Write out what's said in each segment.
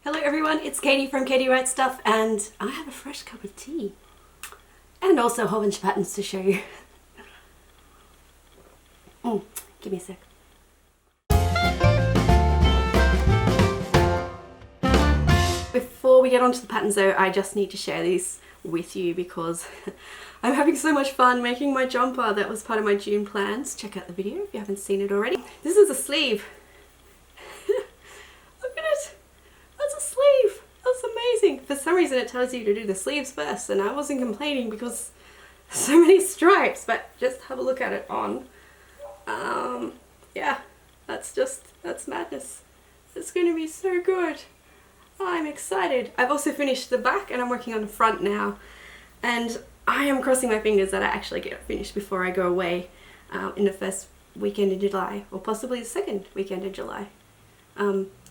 Hello everyone, it's Katie from Katie Writes Stuff, and I have a fresh cup of tea. And also a whole bunch of patterns to show you. Give me a sec. Before we get on to the patterns though, I just need to share these with you because I'm having so much fun making my jumper. That was part of my June plans. Check out the video if you haven't seen it already. This is a sleeve. Look at it. That's a sleeve. That's amazing. For some reason it tells you to do the sleeves first, and I wasn't complaining because so many stripes, but just have a look at it on. Yeah, that's madness. It's going to be so good. I'm excited. I've also finished the back and I'm working on the front now, and I am crossing my fingers that I actually get it finished before I go away in the first weekend in July, or possibly the second weekend in July.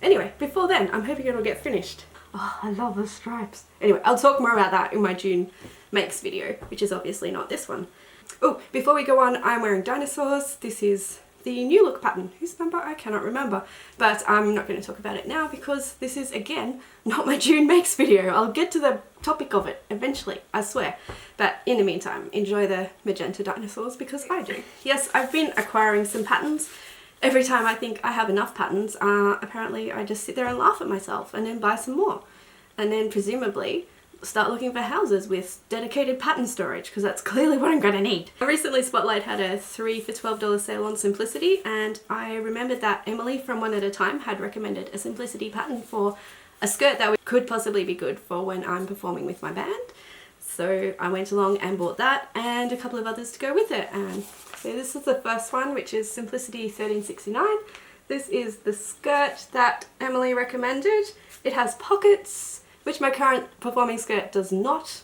Anyway, before then, I'm hoping it'll get finished. Oh, I love the stripes. Anyway, I'll talk more about that in my June makes video, which is obviously not this one. Oh, before we go on, I'm wearing dinosaurs. This is the New Look pattern. Whose number? I cannot remember. But I'm not going to talk about it now because this is, again, not my June makes video. I'll get to the topic of it eventually, I swear. But in the meantime, enjoy the magenta dinosaurs because I do. Yes, I've been acquiring some patterns. Every time I think I have enough patterns, apparently I just sit there and laugh at myself and then buy some more. And then presumably start looking for houses with dedicated pattern storage, because that's clearly what I'm going to need. Recently Spotlight had a 3 for $12 sale on Simplicity, and I remembered that Emily from One at a Time had recommended a Simplicity pattern for a skirt that could possibly be good for when I'm performing with my band. So I went along and bought that and a couple of others to go with it. And so this is the first one, which is Simplicity 1369. This is the skirt that Emily recommended. It has pockets, which my current performing skirt does not,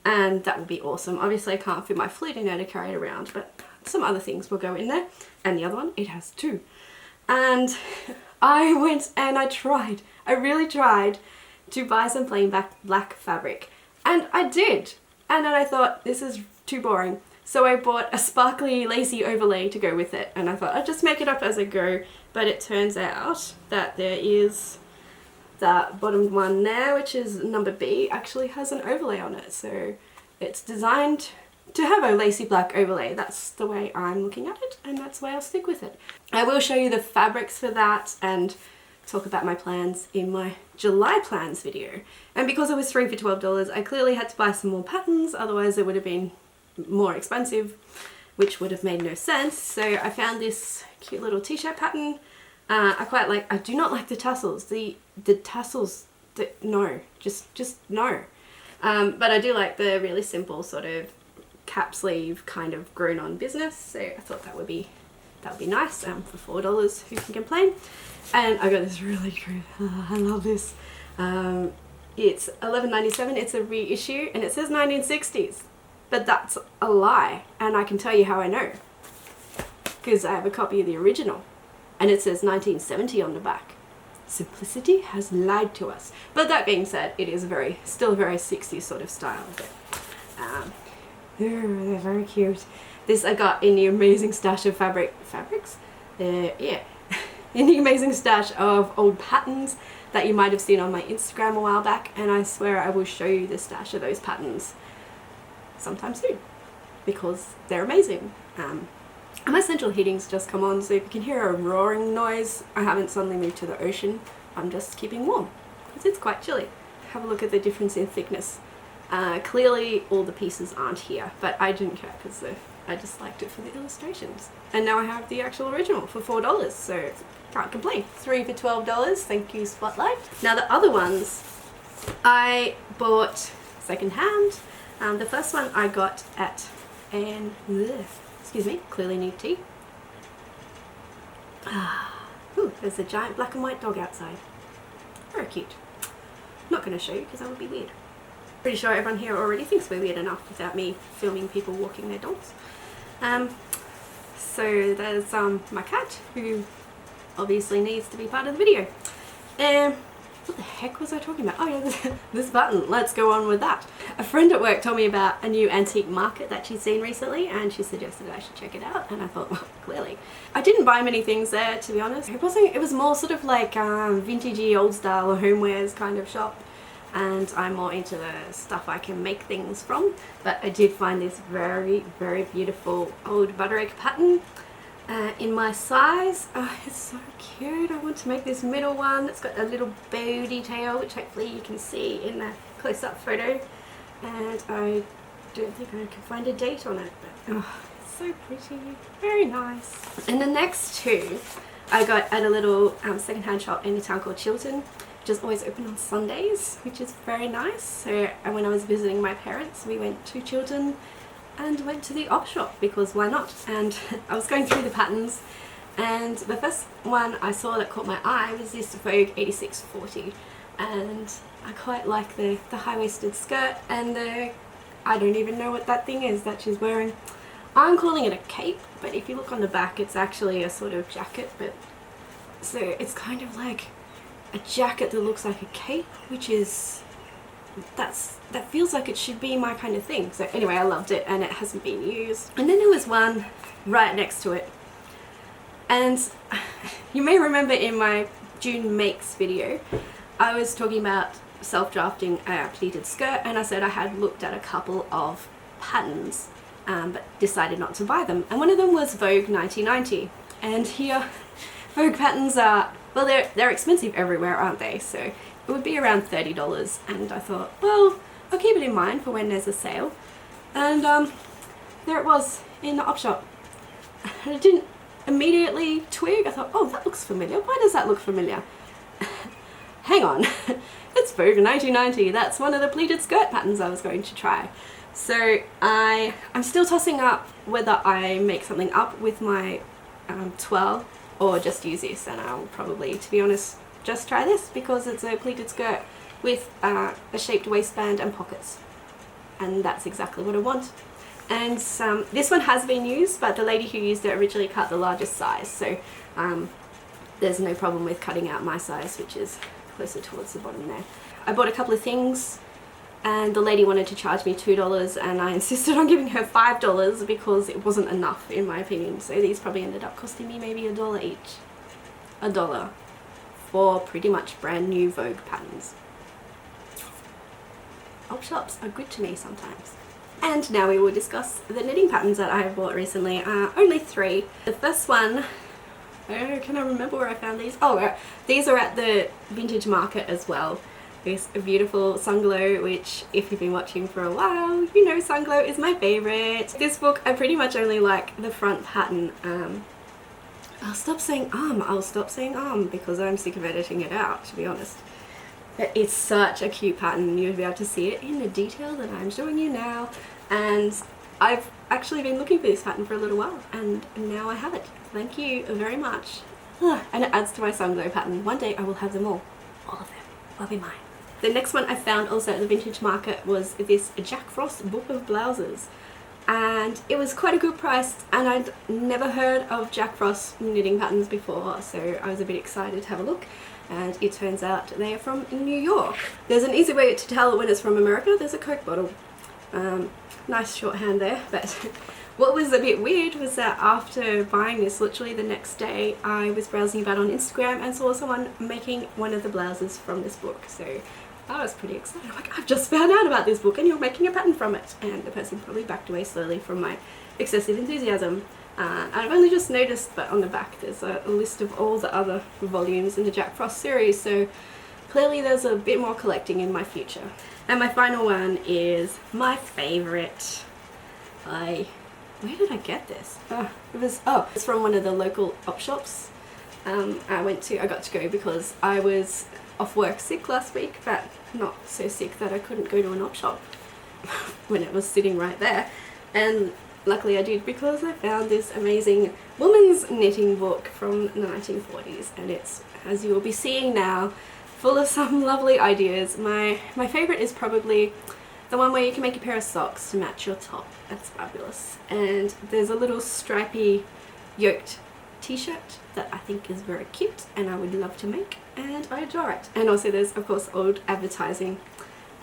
and that would be awesome. Obviously I can't fit my flute in there to carry it around, but some other things will go in there. And the other one, it has two. And I went and I really tried to buy some plain black fabric. And I did. And then I thought, this is too boring. So I bought a sparkly lacy overlay to go with it, and I thought I'd just make it up as I go. But it turns out that there is the bottom one there, which is number B, actually has an overlay on it. So it's designed to have a lacy black overlay. That's the way I'm looking at it, and that's why I'll stick with it. I will show you the fabrics for that and talk about my plans in my July plans video. And because it was 3 for $12, I clearly had to buy some more patterns, otherwise it would have been more expensive, which would have made no sense. So I found this cute little t-shirt pattern. I quite like. I do not like the tassels. The tassels, no, just no. But I do like the really simple sort of cap sleeve kind of grown on business. So I thought that would be nice. For $4, who can complain? And I got this really cute. I love this. It's $11.97. It's a reissue, and it says 1960s. But that's a lie, and I can tell you how I know. Because I have a copy of the original, and it says 1970 on the back. Simplicity has lied to us. But that being said, it is still a very 60s sort of style. But, they're very cute. This I got in the amazing stash of fabrics? Yeah. In the amazing stash of old patterns that you might have seen on my Instagram a while back, and I swear I will show you the stash of those patterns sometime soon because they're amazing. My central heating's just come on, so if you can hear a roaring noise, I haven't suddenly moved to the ocean. I'm just keeping warm because it's quite chilly. Have a look at the difference in thickness. Clearly all the pieces aren't here, but I didn't care because I just liked it for the illustrations. And now I have the actual original for $4, so can't complain. 3 for $12, thank you Spotlight. Now the other ones I bought second hand. The first one I got at an, excuse me, clearly need tea. Ooh, there's a giant black and white dog outside. Very cute. Not going to show you because that would be weird. Pretty sure everyone here already thinks we're weird enough without me filming people walking their dogs. So there's my cat, who obviously needs to be part of the video. what the heck was I talking about? Oh yeah, this button, let's go on with that. A friend at work told me about a new antique market that she's seen recently, and she suggested I should check it out, and I thought, well, clearly. I didn't buy many things there, to be honest. It was more sort of like vintagey, old style homewares kind of shop, and I'm more into the stuff I can make things from. But I did find this very, very beautiful old butter egg pattern in my size. Oh, it's so cute. I want to make this middle one. It's got a little bow detail, which hopefully you can see in the close-up photo. And I don't think I can find a date on it, but oh, it's so pretty. Very nice. And the next two I got at a little second-hand shop in a town called Chiltern, which is always open on Sundays, which is very nice. So when I was visiting my parents, we went to Chiltern and went to the op shop because why not? And I was going through the patterns, and the first one I saw that caught my eye was this Vogue 8640, and I quite like the high-waisted skirt and the, I don't even know what that thing is that she's wearing. I'm calling it a cape, but if you look on the back it's actually a sort of jacket, but so it's kind of like a jacket that looks like a cape, which is that feels like it should be my kind of thing. So anyway, I loved it, and it hasn't been used. And then there was one right next to it, and you may remember in my June makes video I was talking about self-drafting a pleated skirt, and I said I had looked at a couple of patterns but decided not to buy them, and one of them was Vogue 1990. And here Vogue patterns are, well, they're expensive everywhere, aren't they? So it would be around $30, and I thought, well, I'll keep it in mind for when there's a sale. And there it was in the op shop. I didn't immediately twig. I thought, oh, that looks familiar. Why does that look familiar? Hang on, it's Vogue 1990. That's one of the pleated skirt patterns I was going to try. So I'm still tossing up whether I make something up with my twirl or just use this, and I'll probably, to be honest, just try this because it's a pleated skirt with a shaped waistband and pockets, and that's exactly what I want. And this one has been used, but the lady who used it originally cut the largest size, so there's no problem with cutting out my size, which is closer towards the bottom there. I bought a couple of things, and the lady wanted to charge me $2, and I insisted on giving her $5 because it wasn't enough in my opinion. So these probably ended up costing me maybe $1 each. $1 for pretty much brand new Vogue patterns. Op shops are good to me sometimes. And now we will discuss the knitting patterns that I have bought recently. Only 3. The first one, can I remember where I found these? Oh, these are at the vintage market as well. This beautiful Sunglow, which if you've been watching for a while, you know Sunglow is my favourite. This book, I pretty much only like the front pattern. I'll stop saying because I'm sick of editing it out, to be honest. But it's such a cute pattern. You'll be able to see it in the detail that I'm showing you now. And I've actually been looking for this pattern for a little while, and now I have it. Thank you very much. And it adds to my Sunglow pattern. One day I will have them all. All of them will be mine. The next one I found also at the vintage market was this Jack Frost book of blouses. And it was quite a good price, and I'd never heard of Jack Frost knitting patterns before, so I was a bit excited to have a look. And it turns out they are from New York. There's an easy way to tell when it's from America. There's a Coke bottle. Nice shorthand there, but what was a bit weird was that after buying this, literally the next day, I was browsing about on Instagram and saw someone making one of the blouses from this book. So I was pretty excited. I'm like, I've just found out about this book and you're making a pattern from it. And the person probably backed away slowly from my excessive enthusiasm. And I've only just noticed that on the back there's a list of all the other volumes in the Jack Frost series, so clearly there's a bit more collecting in my future. And my final one is my favourite. Where did I get this? It's from one of the local op shops I got to go because I was off work sick last week, but not so sick that I couldn't go to an op shop when it was sitting right there. And luckily I did, because I found this amazing woman's knitting book from the 1940s, and it's, as you will be seeing now, full of some lovely ideas. My favourite is probably the one where you can make a pair of socks to match your top. That's fabulous. And there's a little stripy yoked t-shirt that I think is very cute and I would love to make, and I adore it. And also there's of course old advertising,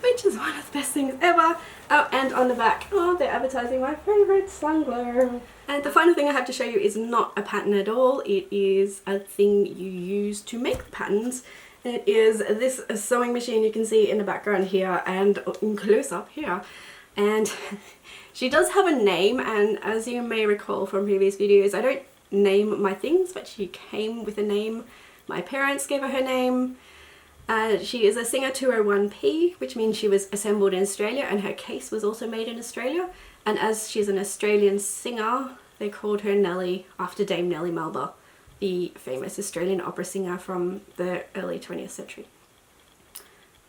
which is one of the best things ever. Oh, and on the back, oh, they're advertising my favourite sunglow. And the final thing I have to show you is not a pattern at all. It is a thing you use to make the patterns. It is this sewing machine you can see in the background here and in close up here. And she does have a name, and as you may recall from previous videos, I don't name my things, but she came with a name. My parents gave her her name. She is a Singer 201P, which means she was assembled in Australia, and her case was also made in Australia. And as she's an Australian singer, they called her Nellie after Dame Nellie Melba, the famous Australian opera singer from the early 20th century.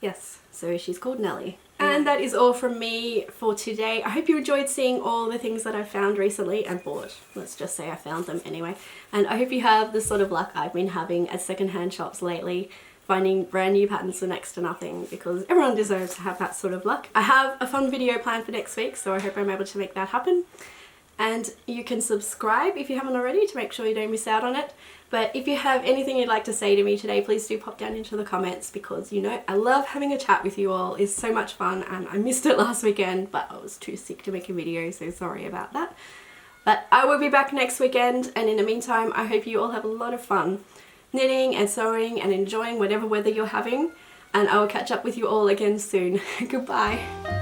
Yes, so she's called Nellie. And that is all from me for today. I hope you enjoyed seeing all the things that I found recently and bought. Let's just say I found them anyway. And I hope you have the sort of luck I've been having at secondhand shops lately, finding brand new patterns for next to nothing, because everyone deserves to have that sort of luck. I have a fun video planned for next week, so I hope I'm able to make that happen. And you can subscribe if you haven't already to make sure you don't miss out on it. But if you have anything you'd like to say to me today, please do pop down into the comments, because you know I love having a chat with you all. It's so much fun, and I missed it last weekend, but I was too sick to make a video, so sorry about that. But I will be back next weekend, and in the meantime I hope you all have a lot of fun knitting and sewing and enjoying whatever weather you're having, and I will catch up with you all again soon. Goodbye.